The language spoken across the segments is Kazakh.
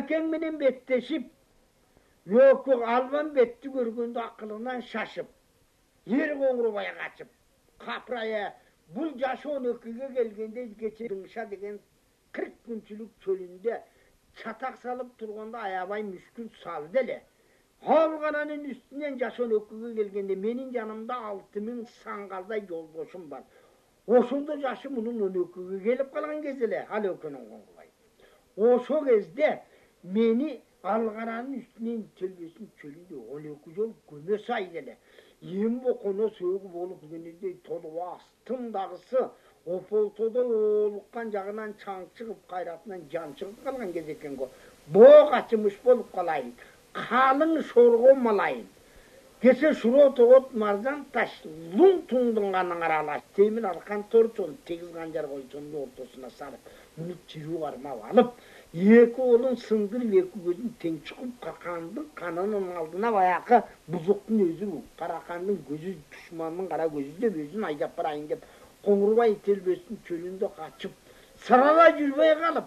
Çağken menen betteşip, yok alban betti görgünde akılından şaşıp, yer Qoğurbaya kaçıp, kapraya, bu yaşı 12'ge gelgende geçirmişa degen 40 günçülük çölünde çatak salıp turganda ayabay müşkül saldı ele. Halgaranın üstünden yaşı 12'ge gelgende menin yanımda 6000 sangalda yoldaşım var. Oşunda yaşı bunun 12'ge gelip kalan gezele, hal ökünün Qoğurbay. Oşo gezde meni Algaranın üstünden tölbesin çölünde 12 yol göme saydı. Yem bu konu söğüp olup günüde tolu astım dağısı o poltoda olukkan jağından çaң çıkıp kayratından can çıkıp kalgan gezeken go. Boğ açmış bolup kalayın. Kalın şorgo malayın. Geçe şuro toğut marzan taş lun tundunganın aralaş. Temin arkan torçon tegiz ganjar koyçonun ortasına sarıp. Bunu çiru arma alıp. Eki olun sındır eki gözün teң çıkıp kakandın kanının aldına bayakı buzuktun özü bu. Karakandın gözü düşmanın kara gözü de özün aydap barayın dep. Qoğurbay telbesin çölünde kaçıp sırala yürübey kalıp.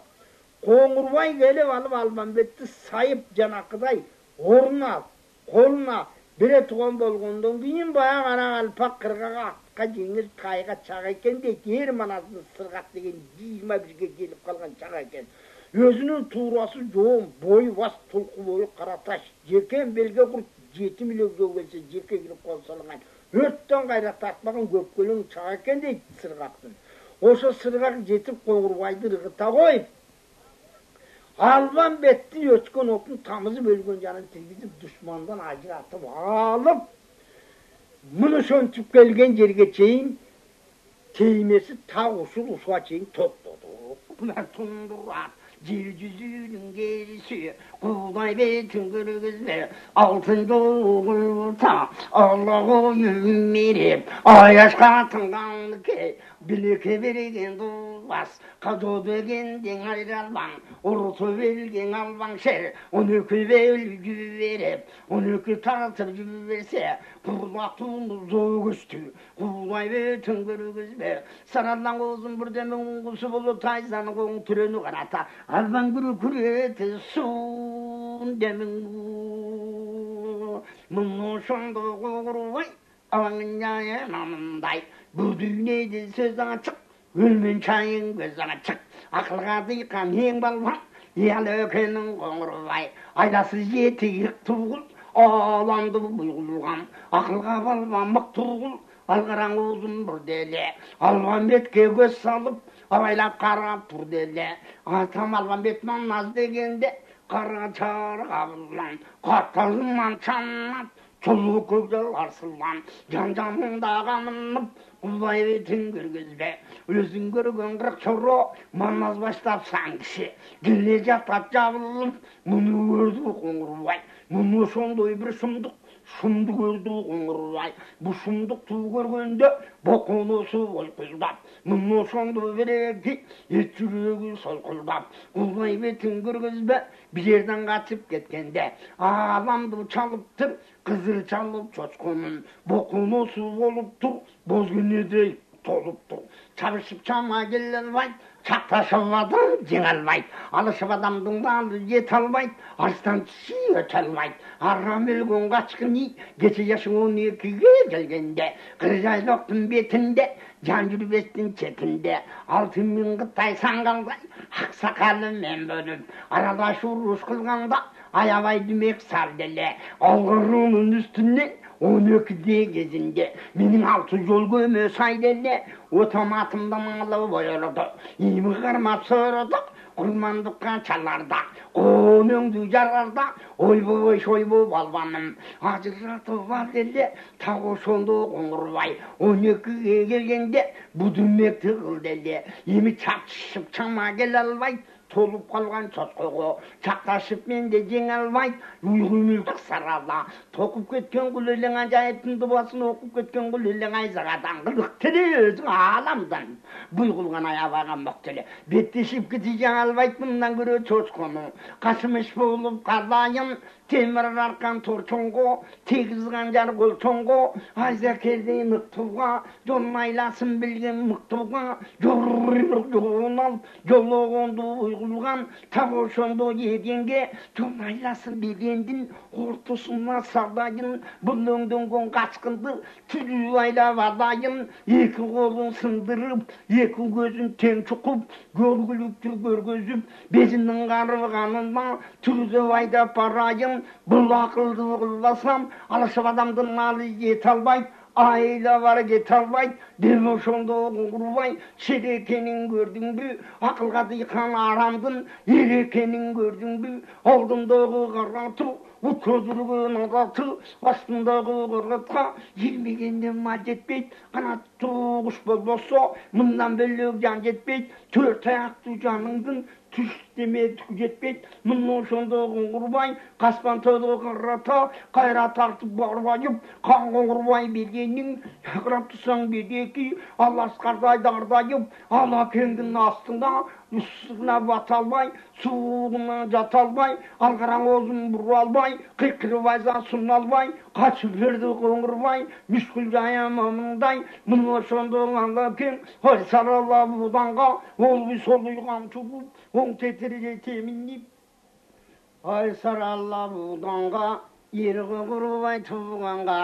Qoğurbay gelip alıp Almanbetті sayıp janakıday oruna koluna bire tuğan bolgondan keyin baya kara alpak kırgaga atqa jеңil tayga çağa eken de yer manasını sırgat degen 21'ge gelip kalgan çağa eken. Özünün tuğrası joğun, boyu vas, tulku boyu karataş. Jeken belge kurup 7 milyon gelse jeke girip kolsalıngan. Örtten gayra tartmağın göpkölün çağa eken de sırgaktın. Oşo sırgak jetip Qoğurbaydı ırgıta koyup. Almanbetті ötken okun tamızı bölgön canın tirgizip düşmandan ajıratıp alıp. Bunu söntüp gelgen jerge çeyin teymesi ta usul usuğa çeyin topladı. Bunlar tundurar. Civcüzünün gerisi, kulday betin kırgızlı, altın doğulta, Allah'u yün verip, ayaş katından ki, bilike vergen durmaz, kadodu kendin ayrılman, urutu vergen alman şer, 12 velgü verip, 12 tartır gibi verse, kurlatığını zoğ üstü, kulday betin kırgızlı, sarallan uzun bir demin kusu bulu tayzanı koğun türünü kanata, Alban guru kurete sun demin Munu şonda Qoğurbay Alanın yayanamınday Bu dünyede söz açık Ölmen çayın göz açık Akılga dıykan heң balvan Yal ökenin Qoğurbay Aylasız yetiyik tuğul Alandı buygulgan Akılga balvan mık tuğul Algaran uzun bir dele Almanbetke göz salıp Avaylap qarap tur dele. Atam Almanbet manmaz degende qara çar qabılan. Qatalman çanlap çoluk kögel arsılan. Can-canında qamınıp Qo'rg'ay betin görgüzbe. Özün görgön qırık çorro manmaz başlap san kişi. Gille jatap jabılıp bunu gördü Qo'rg'ay. Bunu sondoy bir sumduk Şumdu gördü Qo'rg'ay. Bu şumduk tuğ görgönde bokonusu olkuldap. Munu sondu vereki et yürüyü solkuldap. Qo'rg'ay betin görgüzbe bir yerden kaçıp ketkende. Alamdı çalıptır kızıl çalıp çoçkunun. Bokonusu oluptur bozgünüdey toluptur. Çalışıp çama gelelvay. Çaktaşıvadan jеңalvay. Alışıp adamdың dalı jet alvay. Arstan çiğ ötelvay. Aram ölgün kaçkını gece yaşı 12'ge gelgende. Kırjayloktun betinde can yürübestin çetinde. 6000 Kıtay sangalday. Aksakalı men bölüp. Arada şuruş kılganda ayavay dümek sardele. Algırının üstünden 12'de gezinde. Menin 6 yol gömü saydele. Otomatımda malı boyaladı. İmi kırmap sığırdık. Kurmandıkka çalarda. Konöngdü jararda. Oybu şoybu balvanım. Acıratı var dele. Tağı sondu Qo'rg'ay. 12'ge gelgende bu dümek tıgıl dele. İmi çapışıp çama gel alvay. Tolup kalgan çotkoğu. Çaktaşıp mende jеңalvay. Uyğumuldık sarala. Tokup ketken gülülen acayiptin dubasını okup ketken gülülen ayzağadan. Kılık tili özün alamdan. Buygulgan ayabağa mokteli. Betteşip gidi jеңalvayt bundan göre çoçkonu. Kaşımış bulup karlayın. темір арқан торчонго, тегіз қанжар қолчонго, айза келдей нықтуға, жолын айласын білген мықтуға, жолын алып, жолы қонды ұйғылған, тағошонды еденге, жолын айласын білгендін, ортысына сардайын, бұл өңденген қашқынды, түлі айлап адайын, екі қолын сындырып, екі көзін тең чұқып, көргілікті көргізіп, безінің қарығанына түрді айдап барайын, бұл ақылды қылбасам, алашып адамдың малы ет албайды, айла бар кет албайды, демі шонды құрбай, шерекенің көрдің бі, ақылға дайқан арамдың, ерекенің көрдің бі, алдындағы қарату, көзілген адаты, астындағы қырғытқа, елмегенде мал жетпейді, қанатты құш болбаса, мұндан бөлек жан жетпейді, төрт аяқты жаныңдың, түстеме түк жетпейді, мұның шондығын құрбай, қаспан тоды қырата, қайра тартып барбайып, қанғы құрбай бергенің, ақырап тұсаң бедеки, аласқардай дардайып, ала кеңдің астында, үстігіне баталбай, суығына жаталбай, алғараң өзін бұр албай, қиқыры байза сұн албай, қачып жерді қоңырбай, мүшкіл жайам өміңдай, мұны шондығын алап кен, ой сарала бұданға, ол бір сол ұйған тұғып, оң тетірге темініп, ой сарала бұданға, ерігі құрбай тұғанға,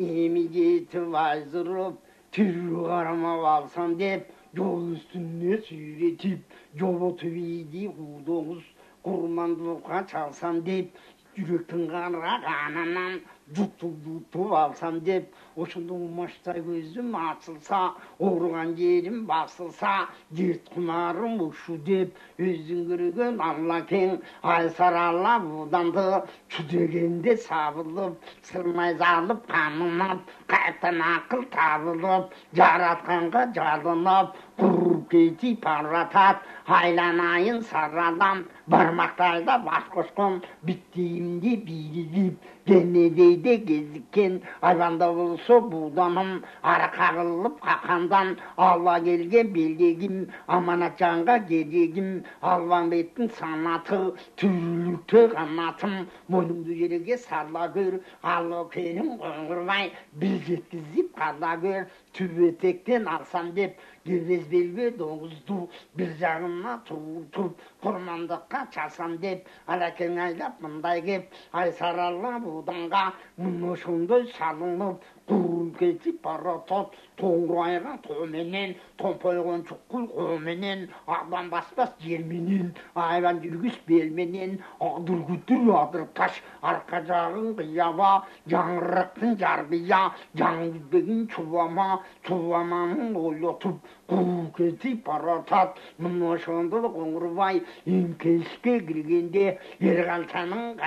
емі жетіп айзырып, түрі қарамап алсам деп, жол үстіне сүйретіп, жол түбейді қудоңыз, құрмандылыққа çalsam деп, жүректің қарағанынан жұтып алсам деп, осының ұмаштай көзім açılsa, орған жерім басылса, дерт құмарым ұшу деп, өзің көрген алла кең, айсар алла бұданды, жүдегенде сабылып, сырмай залып, қанынап, қайтан ақыл табылып, жаратқанға жалынып, құрып кетіп паратат, айланайын сарадам, бармақтайда бас қосқым, биттейімде билігіп, денедейде кезіккен, айбанда болса бұданым, ара қағылып қақандан, алла келген белдегім, аманат жанға керегім, албан беттің санаты, түрлікті қанатым, мойнымды жерге сарла көр, алла кенім қоңырмай, біз жеткізіп қала көр, түбетектен алсам деп, Gevez belbe doğuzdu, bir жағына туып, құрмандыққа çalsam деп, алакең айлап мұндай кеп, ай саралла бұданға, мұны шындай салынып, құрым кетіп баратат, тоңғы айға томенен, томпойған чұққыл қоменен, ағдан баспас жерменен, айван жүргіс белменен, адыр күтір адыр таш, арқа жағын қияба, жаңырықтың жарбия, жаңызбегін чубама, чубаманың ойлатып, құрым кетіп баратат, мұны шындай қоңырбай, еңкешке кіргенде, ерғалтаның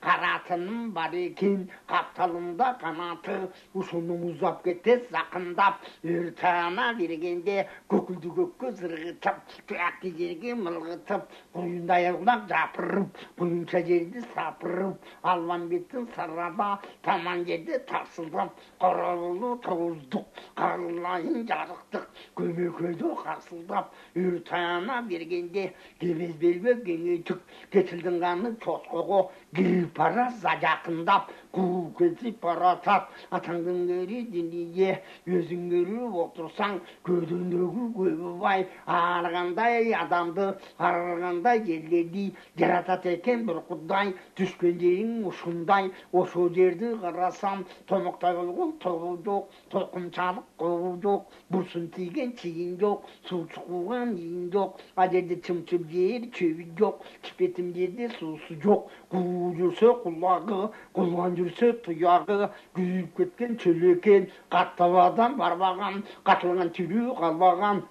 қаратының бар екен, қапталында қанаты, ұшының ұзап кетес зақындап, өртана бергенде көкілді көкке зырғытып, тұяқты жерге мылғытып, құйындай ұлақ жапырып, құйынша жерді сапырып, алван беттің сарада, таман жерде тарсылдап, қарабылы тоғыздық, қарылайын жарықтық, көмекөйді қарсылдап, өртана бергенде кебез белбе кеңейтік, кетілдің қаны чосқоғы, келіп бара жақындап, қуып кетіп баратат, атаңдың көрі дүние, өзің көріп отырсаң, көдіндегі көбі бай, арғандай адамды, арғандай елдерді, жаратат екен бір құдай, түскен жерің ұшындай, осы жерді қарасам, томықтай болған тоғы жоқ, толқыншалық қоғы жоқ, бұрсын тиген тиін жоқ, су шықуған иін жоқ, адерде чымчып жер чөбі жоқ, кіпетім жерде сусы жоқ, қуы жүрсе құлағы, құлған жүрсе тұяғы, күйіп кеткен чөлекен, қаттап адам барбаған, қатылған түрі қалбаған,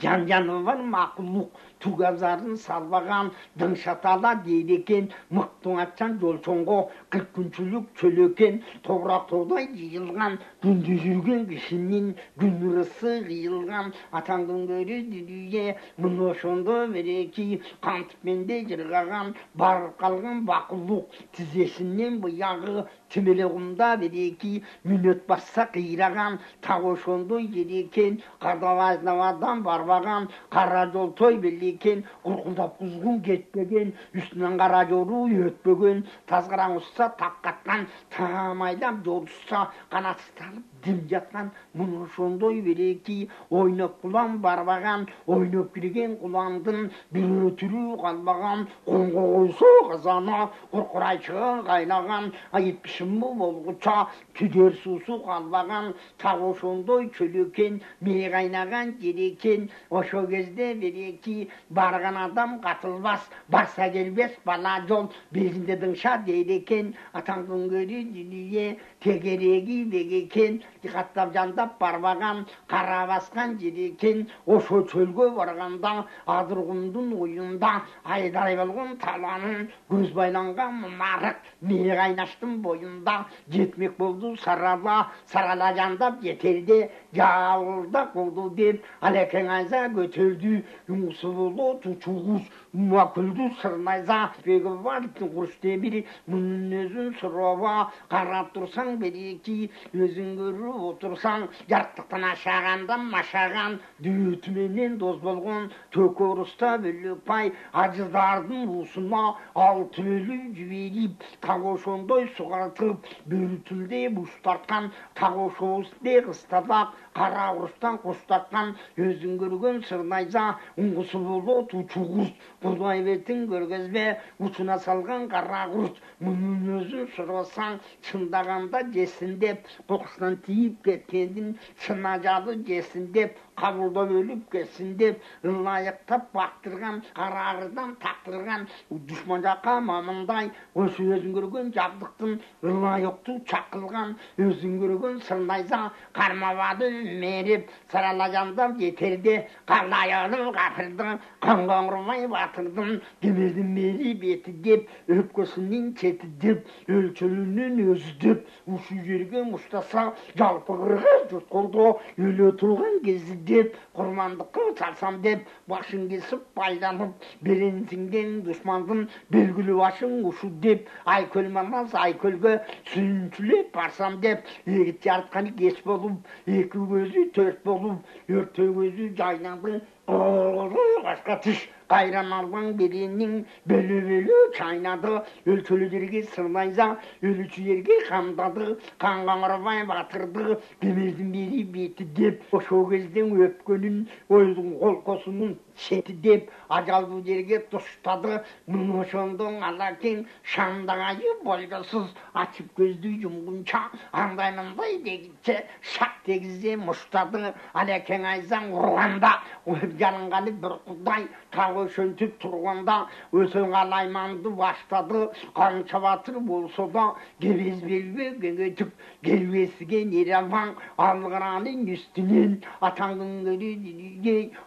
жан-жаны бар мақұлық, тугазарын салбаған, дыңшатала дейді екен, мықтың атсан жолсонға, қыркүншілік чөлекен, топырақ тодай жиылған, күнде жүрген кішінен, күн ырысы қиылған, атаңдың көрі дүние, мұны шонды береки, қантыпменде жырғаған, барып қалған бақұлық, тізесінен бұяғы, Тимелеғымда береки, мүнөт басса қираған, тағы ошондой жерекен, қардавазнавадан барбаған, қара жол той белекен, құрқылдап құзғын кетпеген, үстінен қара жору өтпеген, тазғараң ұсса таққатқан, тамайлап жорысса қанатыстанып дім жатқан, мұны ошондой береки, ойнап құлан барбаған, ойнап кірген құландың бір өтірі қалбаған, қонға қойсы қызана, құрқырайшығы қайнаған, айыпшымы болғыча, түдер сусу қалбаған, тағы ошондой чөлекен, мей қайнаған жерекен, ошо кезде береки, барған адам қатылбас, барса келбес бала жол, безінде дыңша дейрекен, атаңдың көрі дүние, тегереги бегекен, диқаттап жандап барбаған, қара басқан жерекен, ошо чөлгө барғанда, адырғымдың ойында, айдай болған таланын, көз байланған мұнарық, мей қайнаштың бойында, жетмек болды сарала, сарала жандап жетерде, жауылда қолды деп, алекең айза көтерді, үңсі болу тұчуғыз, үма күлді сырнайза, бегі бар құрыш демірі, мұның өзін сұрова, қарап тұрсаң береки, өзің көріп отырсаң, жарықтықтан ашағанда машаған, дүйетіменен доз болған, төк орыста бөлік пай, ажыздардың ұсына, алты өлі жіберіп, тағы ошондой суғартып, бөрітілде бұштартқан, тағы ошоғысте қыстадақ, қара ұрыстан қостатқан, өзің көрген сырнайза, ұңғысы болу тұчуғыз, құдай бетін көргізбе, ұшына салған қара құрыс, мұның өзін сұрасаң, шындағанда жесін деп, қоқысынан тиіп кеткендің, шына жады жесін деп, қабылдап өліп кетсін деп, лайықтап бақтырған, қарағырдан тақтырған, дұшман жаққа мамындай, осы өзің көрген жабдықтың, лайықты чақылған, өзің көрген сырнайза, қармавады меріп, сарала жандап жетерде, қалайының қапырды, қанға ұрмай батырдым, демедім мері беті деп, өпкесінен кеті деп, өлчөлінен өзі деп, ұшы жерге мұштаса, жалпы қырғы жұрт қолды, өлі тұрған кезі деп, құрмандыққа салсам деп, башын кесіп байланып, беренсінген дұшмандың белгілі башын ұшы деп, ай көлманаз ай көлге сүнчілеп барсам деп, егіт жарытқаны кеш болып, екі көзі төрт болып, өрте көзі жайнады, қашқа түш, қайран алған береннің бөлі-бөлі чайнады, өлчөлілерге сырнайза, өлічі жерге қамдады, қанған ұрбай батырды, демездің бері беті деп, ошо кезден өпкөнін, ойдың қолқосының шеті деп, ажалды жерге тұштады, мұны ошондың алакен, шандағайы бойдасыз, açıp көзді жұмғынша, андай-мындай дегітше, шақ дегізде мұштады, алекең айзаң ұрғанда, жалынғаны бір құдай, тағы шөнтіп тұрғанда, өсің алайманды баштады, қанша батыр болса да, кебез белбе кеңетіп, келбесіге нералған, алғыраның үстінен, атаңдың көрі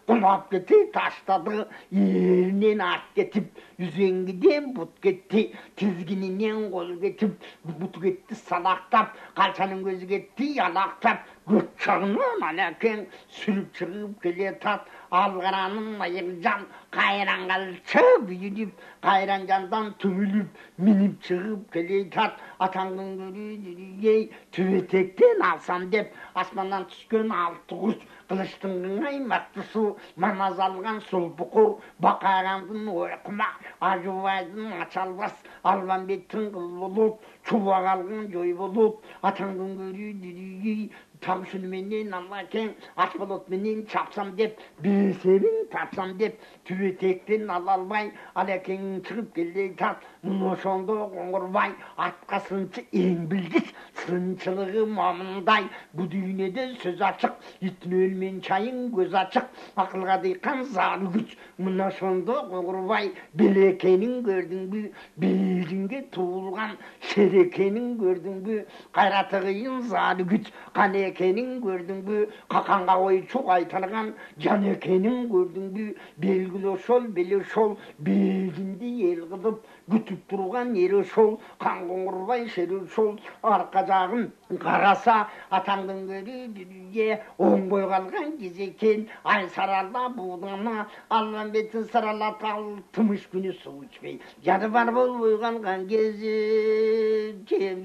құлап кетті, таштады, ерінен ат кетіп, үзеңгіден бұт кетті, тізгінінен қол кетіп, бұт кетті салақтап, қалшаның көзі кетті ялақтап, көт жағынан алекең сүріп шығып келе тат, алғыраның айыржан, қайран қалшы бүйіліп, қайран жандан түміліп, мініп шығып келе тат, атаңдың көрі түбетектен алсам деп, аспаннан түскен алты құс, қылыштың аймақтысы, маназ алған сол бұқыр, бақағандың ойқыма, ажуайдың ачалбас, албан беттің қыл болып, чубақ алған жой болып, атаңдың көрі тамшыныменен алакең, асболотменен чапсам деп, бесебін тапсам деп, түбетектен алалбай, алекеңін шығып келдей тат, мұны ошондо қоңырбай, атқа сыншы ең білгіс, сыншылығы мамындай, бұ дүйнеде сөз ашық, иттің өлмен чайын көз ашық, ақылға дейқан зары күш, мұны ошондо қоңырбай, белекенін көрдің бі, белінге туылған, шерекенін көрдің бі, қайраты қиын зары күш, қане екенін көрдің бі, қақанға ойчу қайтарған, жан екенін көрдің бі, белгілі шол, белі шол, белінде ел қылып, күтіп тұрған ері шол, қан қоңырбай шері шол, арқа жағын қараса, атаңдың көрі дүние, оң бой қалған кезекен, ай сарала бұғдана, алған бетін саралат ал, тымыш күні су ішпей, жады бар бол бой қалған кезекен.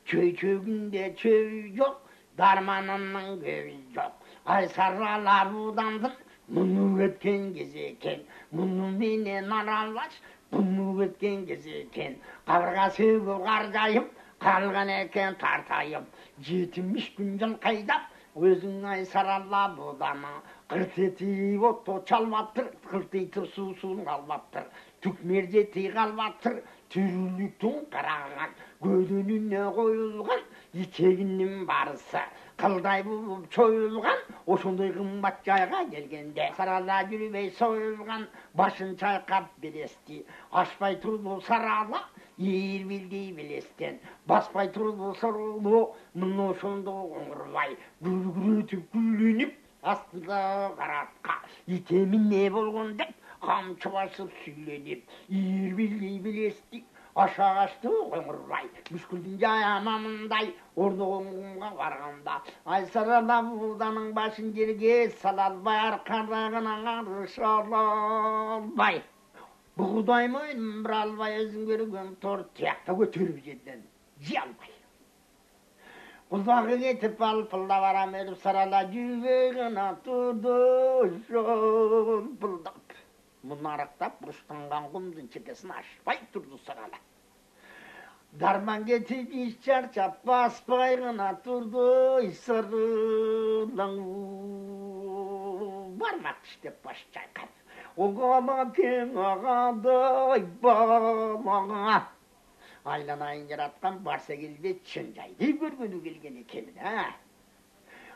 Çöçögünde çöv yok, darmanının göğü yok. Aysarlar budandır, bunu ötken gezeken, bunu menen aralaş, bunu ötken gezeken. Kavrgası karcayıp, kalgan eken tartayıp, 70 güncün kaydap, özün aysarlar budana. Kırt eti otto çalmattır, kırt eti susun kalmattır. Tükmerceti kalmattır, türlüktün karağan, gödününe koyulgan, yiteğinin barısı. Kılday bulup çoyulgan, oşunday kımbat jayga gelgende. Sarala yürübey soyulgan, başın çaykap bilesti. Aşpay turdu sarala, yer bildi bilesten. Baspay turdu sarulu, mın oşundu oңurbay. Gürgürü tüpkülünüp, aslında karatka. Yitemin ne bolgun dep, kamçı basıp söylenip. Yer bildi bilesti. Aşağı açtı oңurbay. Müşküldün jayamamınday, orduğunga varganda. Aysarala buğdanın başın jerge salalbay, arkaragına arışalalbay. Buğday mıyım bir albay, özün görügün tor tiyakta götürüp jedden. Jiyalbay. Kuldağı getip alpılda varam edip sarala yüveğine turdu şol pıldap. Bunu araktap buruştangan kumdun çekesini aşpay turdu sarala. Darman getip iş çarçap baspaygına turdu sarılan. Varmak işte baş çaykap. Oğama ken ağaday bana. Aylanayın yaratkan barsa geldi çıncaydı görgünü gelgen ekemin ha.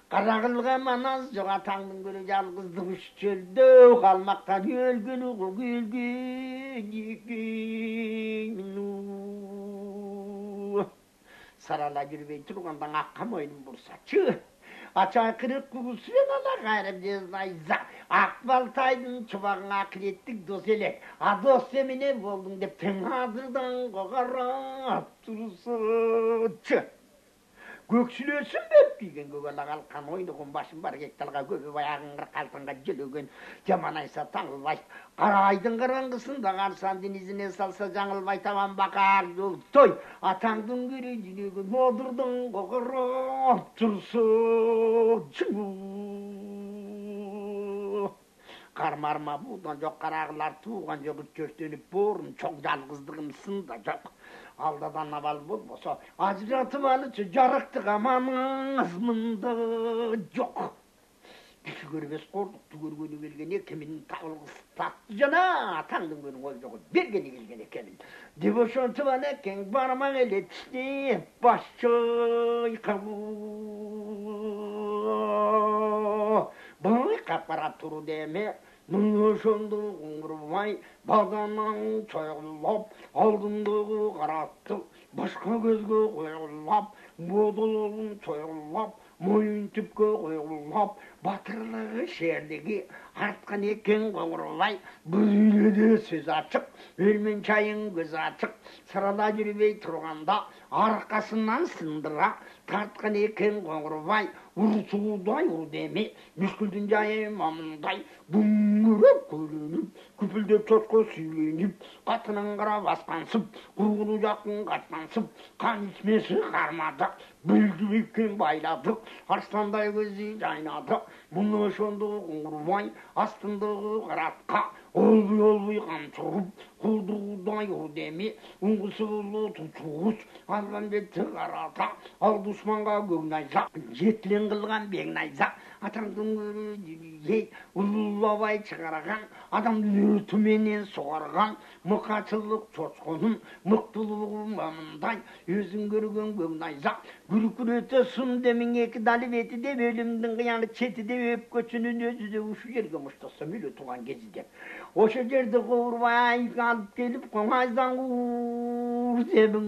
Karagılga manaz yok atаңның көрі жалғыздық үш çölde kalmaktan ölgünü gülgün. Sarala yürübey turgandan akka moynun bursa çı. Açay kırık kugusuyen ala gayrım deznayza. Akbaltaydın çubağına akirettik dos elek. A dos emine boldun dep ten hazırdan kogarap tursun çı. Göksülösün bep degen gögala kalkan oynuğun başın bar gektalga göbü bayağın kaltanga jölögön jamanaysa tаңылбай. Kara aydın karanğısında karsan denizine salsa жаңылбай taban bakar yol toy. Atаңдың көрі жүрегін modurdun kogarap tursun çığ. Karmarma budan жоқ karağılar tuğan жоқ çöstönüp borun çok жалғыздығым sında жоқ. Aldadan aval bolbosa ajratып alıçı jarıktık amanız mında yok. Kişi görmez korduktu görgünü gelgen ekemin tağılgısı tattı jana atаңдың көрün ol jogu bергeni gelgen ekemin. Devoşontu bana eken barmağı eletişti baş çaykabu. Bayqap barap turu deme. Mınışındı ұңғырмай, баданан çayğıllap, алдындағы қаратты, başka gözge қойғылап, бодылын çayğıllap, мойын түпке қойғылап, батырлығы шердегі артқан екен қоңырбай, бұл үйледе сөз açık, өлмен çayын көз açık, сырада жүрбей тұрғанда, арқасынан сындыра, тартқан екен қоңырбай, ұрсудай ұр деме, мүскілдің жайы мамындай, бүңгіріп көленіп, күпілдеп çotko сүйленіп, қатының қара басқансып, құрғыны жақын қатқансып, қан içmesi қармады, бүлгі беккен байладық, арстандай көзі жайнады, мұны шонды қоңырбай, астындағы қаратқа, olbuy qamçırıp, kurduğudan yol demi, unğusulu tutuğuz, algan betti qarata, al düşmanğa gögnayza, jetlen qılgan begnayza, atаңдың ей, ұлылабай шығарған, адамды төменен соғарған, мұқатшылық çoçқонын, мықтылығы мамындай, өзін көрген gögnayza, күркүрөтө сым демин екі дали беті деп, өлімдің қияны четі деп, өп көчінің өзі де ұшы жерге мұштаса мөлі туған кезі деп. Oşa жерді қуырбай алып келіп, қоңайздан қуыр дебің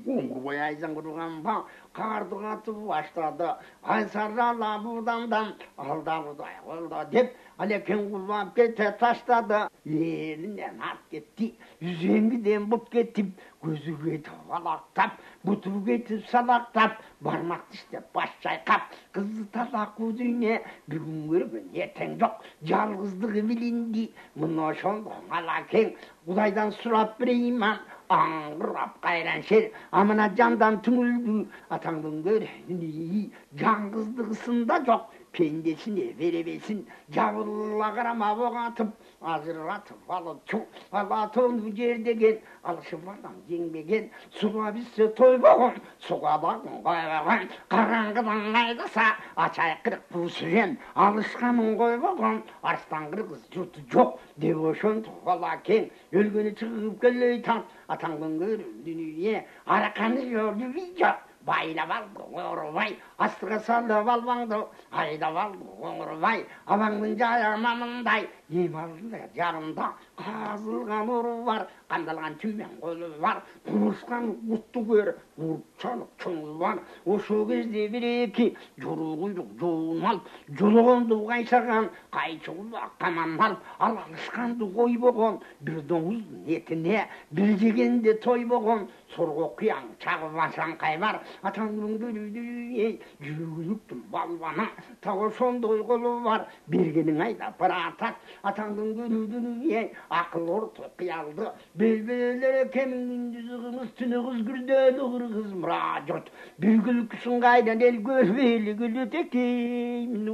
Қуырбай айзан құрған ба, қарды қатып баштады, айсарала бұдандан, алда бұдай қолда деп, алекен құлап кете таштады. Елінен ат кетті, үзеңгіден бұт кетіп, көзі кетіп алақтап, бұты кетіп салақтап, бармақты істеп баш шайқап, қызы талақ көзіне бүгін көрген ертең жоқ, жалғыздығы білінді, мұны шон қоңала кең, Құдайдан сұрап бір иман, аңғырап қайран шер амына жандан түңілді атаңдың көргені жаңғыздығысында жоқ пендесіне беребесін жабыла қарама боғатып ажыратып алатын жердеген алшыбардан жеңбеген суға біссе той болған суға бағын қойбаған қараңғыдан айдаса ачай қырық бұсырен алышқанын қойбаған арыстан қырғыз жұрты жоқ деп ошон бала кең өлгені шығып келей таң атаңдың көріп дүние арақаны жолы жоқ байлап алды оңырбай астыға салып албаңды айдап алды оңырбай абаңның жайаманындай демалды жағында қазылған ұры бар қандалған түймен қолы бар құрышқан ұтты көр ұртшалық чоңы бар ошо кезде бір-екі жұру құйрық жуын алып жолығынды қайшаған қайшылы қаман алып ал алышқанды қой болған бір доңыздың етіне бір жегенде той болған сорғы қияң чағып ашаңқай бар атаңның дүрі жүргіліктің балбана тағы сондай қолы бар бергенің айда бір атақ атаңның дүрі ақыл орты қиялды белбелері кемін күндізі қымыз түні қыз күрделі қырғыз мұра жұрт бір күлкісін қайдан ел көрмелі күлітекеймін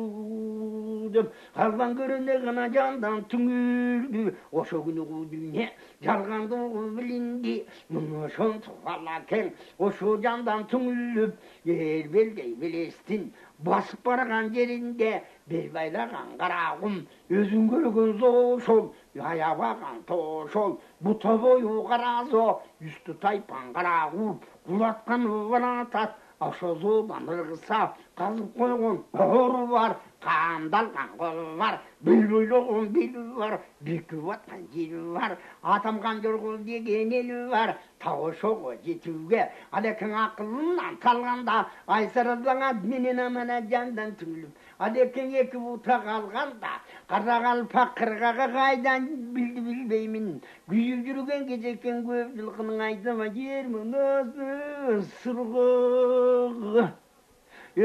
деп қалған көріне ғана жандан түңілді ошо күні құдүйне жалғанды білінді мұны шон тұғала кең ошо жандан түңіліп ел белдей белестін басып барған жерінде бел байлаған қарағым өзің көрген зошол аябаған тошол бұта бойы қаразо үсті тайпан қарағу құлатқан ұлатат ошо зодан ырғыса қазып қойған ұры бар қамдалған қолы бар бүлбүйлеген белі бар бекіп атқан жері бар атамған жорғыл деген елі бар тау шоғы жетуге алекің ақылынан қалғанда айсаралаңа менен амана жандан түңіліп алекің екі бұта қалғанда қарақалпақ қырғаға қайдан білді білбеймін күйіп жүрген кезеккен көп жылқының айдама жермін өзі сырғы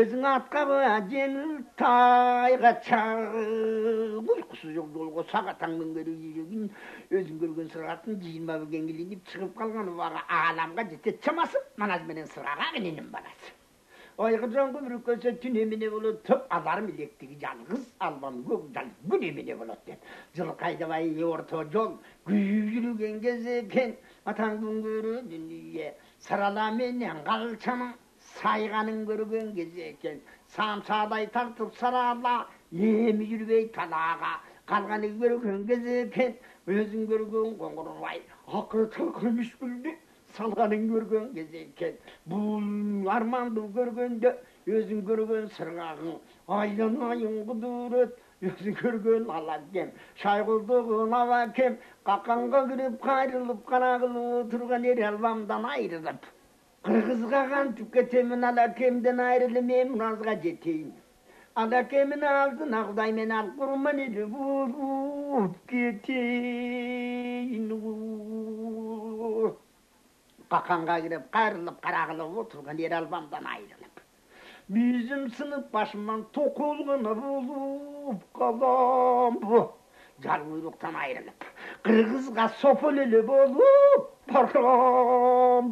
өзің атқа жеңіл тайға чағып ұйқысы жоқ жолға сағатаңның көрі жүрегін өзің көрген сырғаттың 20 кеңгеленіп шығып қалған уаға аламға жете чамасы маназменен сырғаға кененің баласы ойғы жоңғы бір көсе түнемене болады түп аларым електігі жалғыз албан көк жал күнемене болады деп жылқы айдабай орта жол күйіп жүрген кезде екен атаңдың көрі дүние сыраламенен қалшаның сайғанын көрген кезде екен самсадай тартып сарала емі жүрбей талаға қалғаны көрген кезде екен өзің көрген қоңырбай ақыры талқылмыш күлді салғанын көрген кезде екен бұл арманды көргенде өзің көрген сырғағың айналайын құдірет өзің көрген алакем шайғұлдығын алакем қақанға кіріп қайрылып қара қылып отырған ер албамдан айрылып қырғызға қантып кетемін алакемден айрылып мен мұразға жетейін алакемін алдын ағдаймен алып құрман елі болып кетейін қақанға кіріп қайрылып қара қылып отырған ер албамдан айрылып мүйізім сынып башымнан тоқылғаны болып қалам жал құйрықтан айрылып қырғызға сополелі болып барам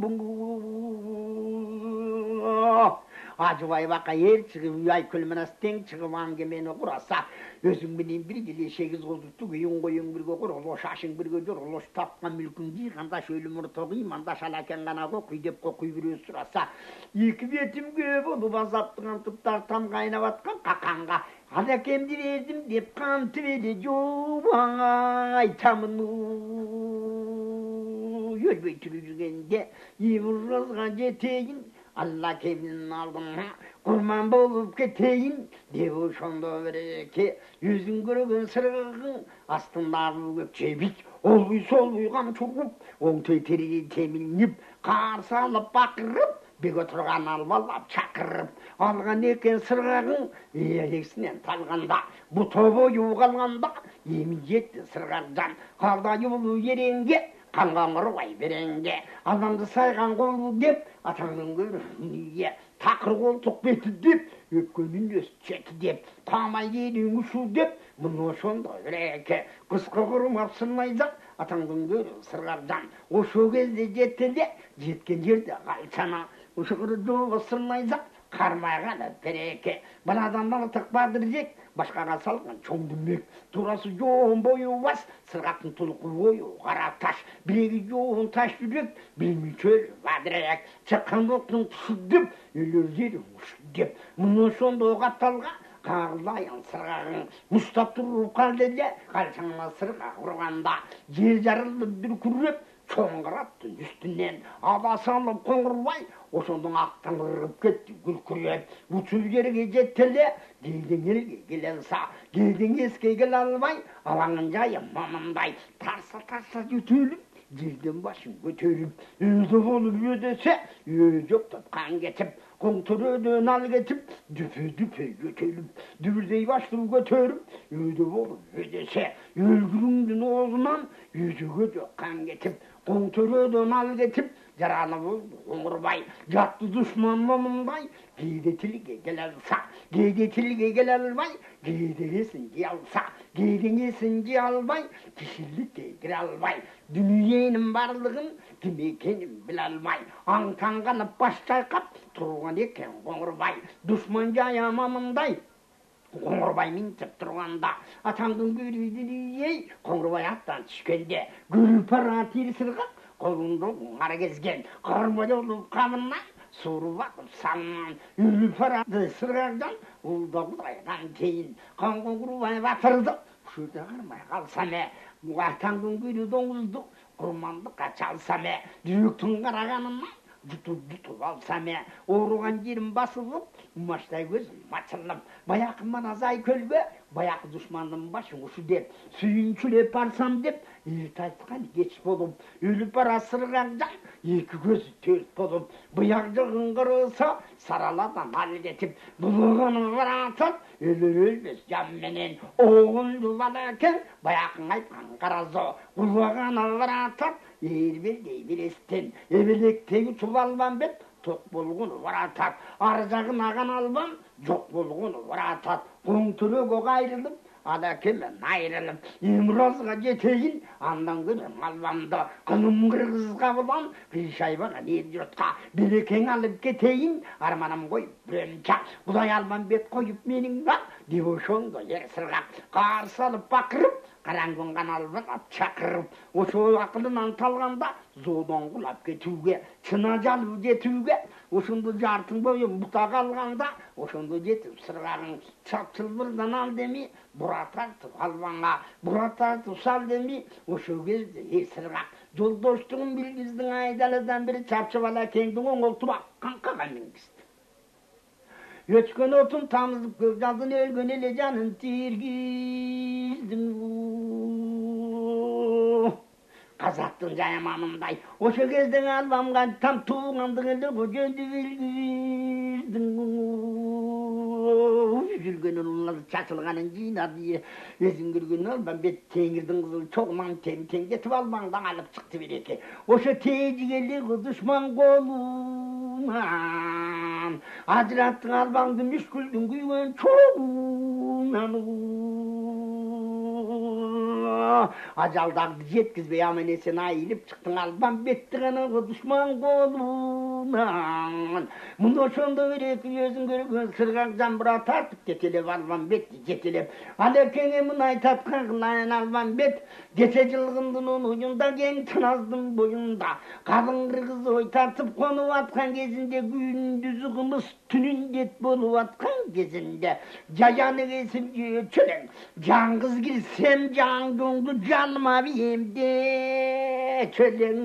ажыбай бақа ер шығып үй күлмінас тең шығып аңгемені құраса өзің менен бір келе 8 қозытты күйін қойын бірге құр ұлы шашың бірге жүр ұлы тапқан мүлкін жиғанда шөлі мұрты қиманда шалакен ғана қоқүй деп қоқүй біреу сұраса екі бетімге болып азаптыған тұптар там қайнап атқан қақанға алакемді бердім деп қантып еді жобаң айтамын өлбей тұрып жүргенде евразға жетейін алла кемнің алдыма құрман болып кетейін деп ошонда береке өзің көрген сырғың астындағы көп жебит ол үй сол үй қамшырып оңтой терге темілніп қарсы алып бақырып бегі тұрған албалап шақырып алған екен сырғағың ерексінен талғанда бұта бойы қалғанда емі жетті сырғақ жан қалдай ұлы еренге Kangamırvay berenge, adamdı saygan kolu dep, atаңның көріне, тақыр қолтық беті деп, өпкөнün өз четі деп, тамай елің ұшу деп, мұны сонда біреке, қысқы құрмап сынмайдақ, атаңның көрі сырғардан, ошу кезде жетті жеткен жерде қалчана, ошы құры жоғы сынмайдақ, қармайған береке, бір адамдан ытық бадыр жек, башқаға салған чоң дүмек, турасы жоғын бойы бас, сырғаттың тұлқы бойы қара таш, білегі жоғын таш жүрек, білмей чөлі бадыраяк, чыққан оқтың тұшы деп, өлер жерің ұшы деп, мұны сонда оғатталға, қағылайын сырғағың, мұстап тұрып қалдеде, қалшаңына сырға құрғанда, жер жарылды бір күрреп, çoğunqırattın üstünden, abasanlıp qoңғырбай, осондың ақтан ұрып кетті, күлкіреп, бұтыл жерге жеттілі, кейдің елге келелса, кейдің еске кел албай, алаңын жайым мамындай, тарса жүтіліп, жерден башын көтеріп, өзі болып өдесе, өз өктіп қан кетіп, қоңтыр өден ал кетіп, дүпе көтеріп, дүбірдей башын көтеріп, өді болып өдесе, өлгіріңдің оғынан, өзіге де қан кетіп, қоңтыр өден ал кетіп, жараны болды қоңырбай, жатты дұшман момындай, кейде тілге келе алса, кейде тілге келе албай, кейде есінге алса, кейде есінге албай, кішілікке кіре албай, дүниенің барлығын кім екенін біле алмай, аңтанғанып баш шайқап тұрған екен қоңырбай, дұшман жая момындай, қоңырбай минтіп тұрғанда, атаңдың көрейді қоңырбай аттан түскенде, көріп пара терісірғап, қолында қар кезген, қармай олып қамынан, суырып атып санынан, өліп парады сырғардан, ұлда құдайдан кейін, қоңырбай батырды, шөді қармай қалсам атаңдың көрі доңызды, құрмандыққа çalsam дүйектің қарағанынан, жұтып алсам оруған жерім басылып, ұмаштай көзім мачылып, баяқы маназай көлге, баяқы дұшманның башын ұшы деп, сүйіншілеп барсам деп, ерт айтқан кеш болып, өліп бара сырғаңдан, екі көзі төрт болып, бұяқ жағын қырылса, сараладан ал кетіп, бұлығының қаратып, өлер-өлбес жамменен, оғыл бала екен, баяқын айтқан қаразы, бұлығаны қаратып, ербелдей берестен, ебелектегі тұл албан бет, тоқ болғыны varatат, аржағын аған албан, жоқ болғыны varatат, қоң түрек оға айрылып, адакемен айрылып, емразға жетейін, андан көрім албамды, қылым қырғызға болан, қишайбаға ер жұртқа, берекең алып кетейін, арманым қойып біремча, бұдай албан бет қойып менің ба, девошонды ер сырғап, қарсы алып бақырып, қараңғынған албан чақырып, осы ақылынан талғанда, зодан құлап кетуге, чына жалып жетуге, осынды жартың бойы бұта қалғанда, осынды жетіп сырғағың чапчыл бірдан ал демей, бұра тартып албанға, бұра тартып сал демей, осы кезде сырғақ, жолдоштығын білгіздің айдалыдан бірі чапчып ала кеңдің оңылтып қанқаға мінгізді. Өткен отын тамызып көк жалдың өлген еле жанын тергіздің. Қазақтың жайаманындай, осы кездің албамға там туғандың елі көженді білгіздің. Жүргенін ұллады чатылғанын жинады, өзің көрген албам бет теңірдің қызыл çoğынан тең кетіп албаңдан алып шықты береке. Осы тежігелі дұшман қолынан, ажыраттың албаңды мүшкілдің күйген çoğынан. Ажалдарды жеткізбей аменесен айылып шықтың албан бетті ғана дұшман қолынан. Мұны сонда берекі өзің көрген сырғақ жамбыра тартып кетелеп албан бетті жетелеп. Алекеңе мұнай татқан қылайын албан бет, кеше жылғындың ойында кең тыназдың бойында. Қалың қырғыз ой тартып қонып атқан кезінде, күндізі қымыз түнін дет болып атқан кезінде, жаяны кесіп чөлең, жаңғыз келсем жаңдыңды жаныма биемде чөлең.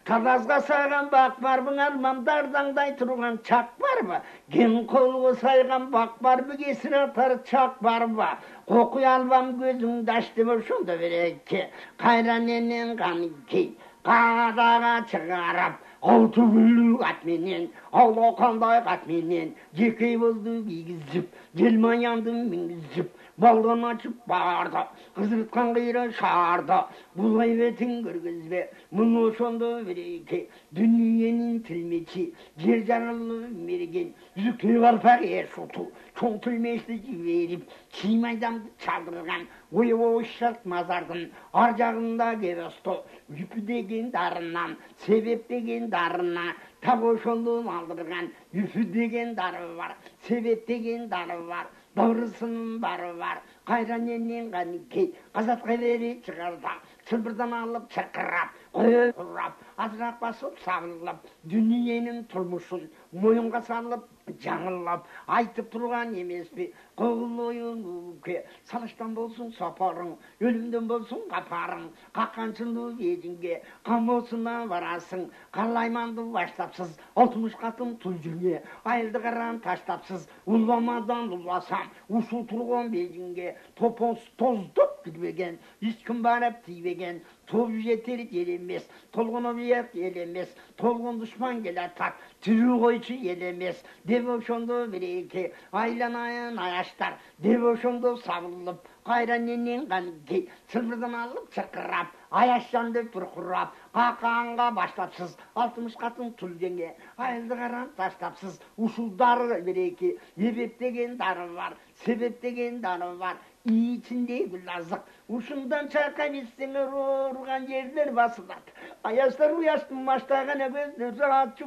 Таразға саған бақ бар бұң армандардаңдай тұрған чақ бар ба? Ген қолғы сайған бақ бар бұ кесір атар чақ бар ба? Қоқы албам көзіңді ашты бұл шында береке, қайраненен қаны кей, қадаға шығарап, Altı güllük atmenin, Ağla kanday katmenen, jeke boldu giyizip, jelman yandım mingizip, baldan açıp bağırdı, kızırtkan kıyra şağırdı, bu gaybetin kırgızbe, bunu şonda vereke, dünyenin tilmeçi, yer canlı mergen, zükü kalpak er şotu, çoğ tilmeçli verip, çiğ maydamdı çaldırgan, oyu şart mazardın, arjağında gevesto, yüpü degen darından, sebep degen darına, tak oşonluğun aldırgan, yüpü degen darı var, sebep degen darı var, doğrusının barı var, kayranenen kanike, kazatka veri çıkarda, çılbırdan alıp çırkırap, koyurap, azrak basıp savılap, dünyenin turmuşun, moyunga salıp, жаңылап, айтып тұрған емес пе, қоғыл ойын өке, салыштан болсын сапарың, өлімден болсын қапарың, қаққаншынды ежінге, қамосына барасың, қалайманды баштапсыз, 60 қатын тұлжыңе, айылды қаран таштапсыз, ұлламадан ұлласам, ұшу тұрған бежінге, топоз тоздып кірбеген, ешкім барып тейбеген, топ жетер ел емес, толғынып ек ел емес, толғын дұшман келатат, түрі қойшы ел емес, деп ошондо береке, айланайын аяштар, деп ошондо сабылып, кайраненен канки, сылбырдан алып чыркырап, аяшанды пуркурап, какаанга баштапсыз, 60 катын түлгенге, айылды каран таштапсыз, ушулдары береке, себеп деген дары бар, себеп деген дары бар, içinde gülazık, uşundan çarkan isteme urgan yerler basılat. Ayaşlar uyastım baştağına gözler rahatçı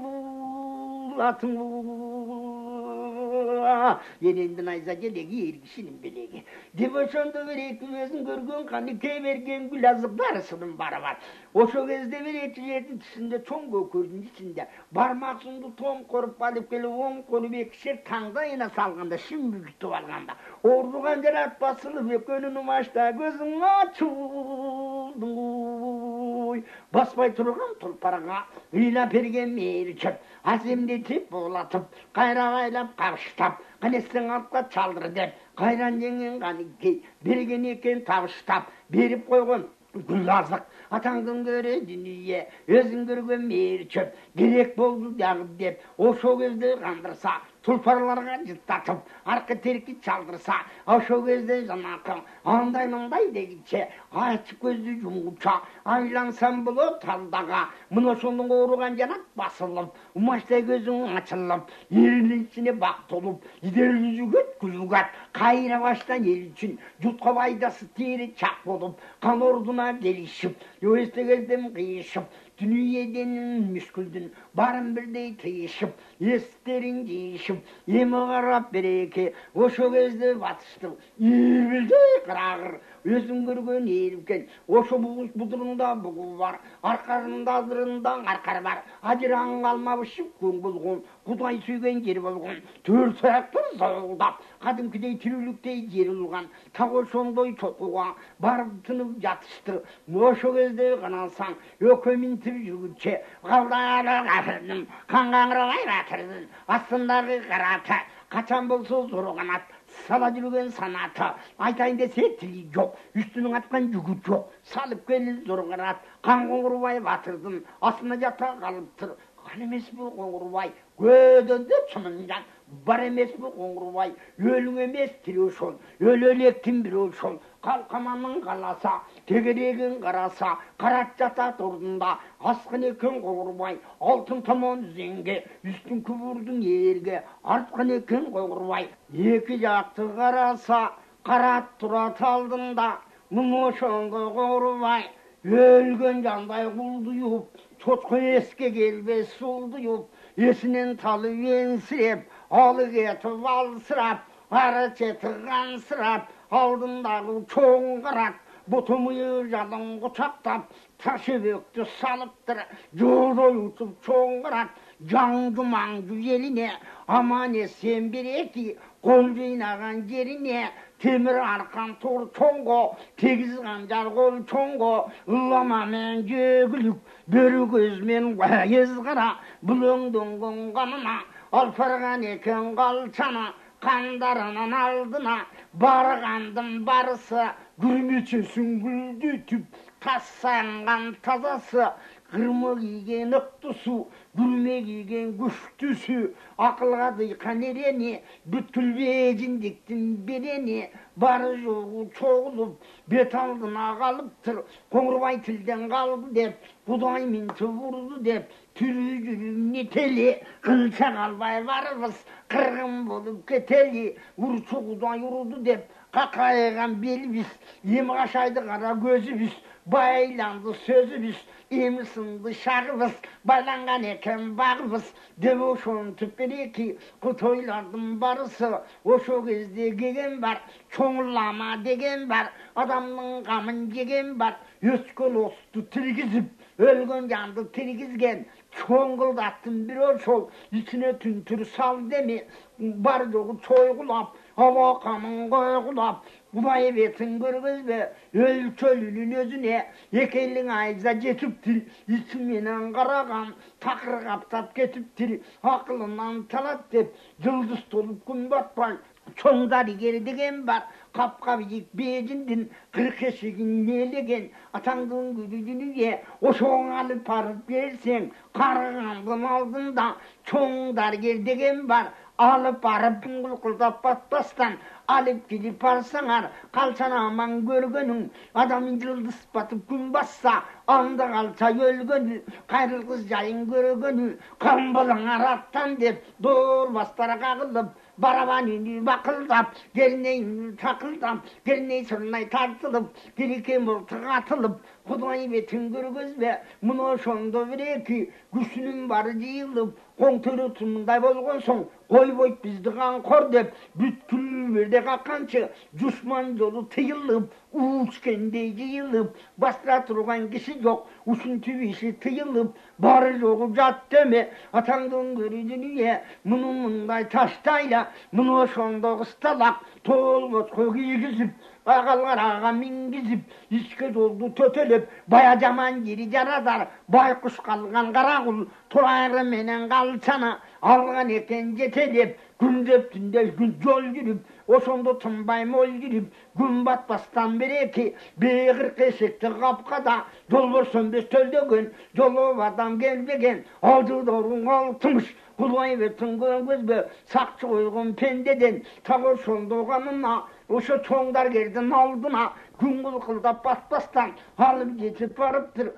atın yenendin ayza gelegi ergişinin belegi. Devoşonda verek gözün görgün kanike vergen gülazık darısının barı var. Oşo gezde verek yerin içinde çoğun gökörün içinde barmaksındı ton korup alıp gelip on konu bekişer tangda yine salganda şimdi büyüktü varganda. Ordugan cerat basılıp yok önünü başta gözün açıldı. Basmay turgan tulparına hıyla pergen meyri çöp. Azimletip boğlatıp kayrağaylap kavıştap. Kanesin altla çaldır dep. Kayran yengen kaniki bergen eken tavıştap. Berip koygun gülazık. Atandın göre dünyeye özün görgen meyri çöp. Gerek boldu yağıp dep. Oşo gözde kandırsa tulparlarga jıttatıp, arka terki çaldırsa, aşo gözde janakın, anday mınday degitçe, açık gözlü yumguça, aylansam bulup taldaga, mınoşonun uğrugan janak basılıp, umaşta gözün açılıp, yerinin içine bak tolup, gider yüzü göt güzügat, kayra baştan yer için, yutka baydası teri çak bolup, kan orduna gelişip, yoğeste gözden kıyışıp, dünyeden müsküldün, barın birde tıyışıp, esterin giyişip, yemi qarap bereke, oşo gözde batıştım, yerbilde kırağır, özün görgön eripken, oşo budurunda bugu var, arkarında adırından arkar var, acıran kalmamışıp gün bulgun, kuday suygen yer bulgun, dört ayaktır zoğuldap, kadımkidey türülüktey yer ulgan, tak oşondoy çokuğa, barıp tınıp yatıştı, oşo gözde kanalsan, ökömin tip yürgütçe, kaldayalı kafirdim, kanganırıgay batırdın, aslındarı karata, kaçan bolsa zoru kanat, sala жүрген санаты, айтайын десе тілі жоқ, үстінің атқан жүгі жоқ, салып келін зор қанат, қан қоңырбай батырдың, астына жата қалып тұр, қан емес бұл қоңырбай, көденде шынынжан, бар емес бұл қоңырбай, өлің емес тіреушол, өлелектің біреушол, қалқаманның қаласа, тегерегін қараса, қарат жата тұрдында, асқын екен қоңырбай, алтын таман зеңге, үстін күбірдің ерге, артқын екен қоңырбай, екі жақты қараса, қарат тұрат алдында, мұң ошонғы қоңырбай, өлген жандай құлды юып, çotku eski gelbes suldu yup, esinin talı ensirep, alı getip alsırap, arı çeti kansırap, aldındağı çoğun kırak, butumuyu yalın kucaktap, taşı böktü salıptır, yolda yutup çoğun kırak, candı mangı yeline, aman esen bir eti, kol ceynagan yerine, temir arkan tor çoğgo, tegiz kancar kol çoğgo, ıllama men gögülük, börü gözmen vayız kara, bulundungun kanına, alpargan eken kalçana, kandarının aldına, bargandım barısı, gürmeçe süngüldü tüp, tassangan tazası, kırmı giygen ıktısı, gülme giygen güçtüsü, akılga dıykan ereni, bütül becindiktin bereni, barı yoğu çoğulup, bet aldına kalıptır, Koңырбай tilden kaldı dep, Kuday minti vurdu dep, türü cürüm neteli, kılça kalbay varırız, kırgın bolup keteli, vurçu Kuday vurdu dep, kakaygan belbiz, yem kaşaydı kara gözübüz, baylandı sözübüz, emi sındı şağıbız, baylangan eken bağıbız, deve oşun tüppereki, kutoylardım barısı, oşo gezde gegen var, çoğullama degen var, adamның kamın gegen var, öskül ostu tirgizip, ölgün candı tirgizgen, çoğunguldattın bir oşol, içine tüntür sal demi, bar yoğu çoğgulap, hava kamın koygulap, Kuday betin görgüzbe, ölçölünün özüne, ekelin ayza jetiptir, içimenen karagan, takır kaptap ketiptir, akılından talat dep, yıldız tolup gün batpay, çoğunдар igeri degen var, kapkabicik becindin, kırk eşigin nelegen, atandığın güdücünü ye, o çoğun alıp parıp versen, kargandın aldında, çoğunдар ger degen var, alıp barıp kılkıldap batpastan, alıp gidip barsanar, kalçan aman görgönün, adamın yıldız batıp gün bassa, anda kalça ölgönü, kayrılgız yayın görgönü, kambılın arattan dep, doğur bastara kakılıp, barabanını bakıldap, gelneyin takıldap, gelneyi sırnay tartılıp, girike mırtık atılıp, Kuday betin görgözbe, mıno şonda bireki, güçünün barı deyılıp, kontörü tümünday bolgon soň, koy boyt bizdi kankor dep, bütkül berde kakkançı, düşman yolu tıyılıp, uçkende jıyılıp, basra turgan kişi yok, uçun tübişi tıyılıp, barı yoğu jat deme, atandığın görücünüye, mınday taştayla, mıno şonda ıstalak, tol botko giygizip, ağallar ağa mingizip, içke doldu tötölüp, baya jaman yeri jaradar, baykuş kalgan karagul, turarı menen kalçana, algan eken jetelep, gündep tünde gün jol yürüp, oşonda tınbay mol yürüp, gün batpastan bereki, beğir kesekti kapkada, jol borson bes töldögön, jolu adam gelbegen, aldı dorun altmış, Kuday betin görgüzbe, sakçı koygun pendeden, tağır şondoğanına, oşo çoğundar geldin aldına, gün kılkıldap batpastan, alıp geçip barıptır,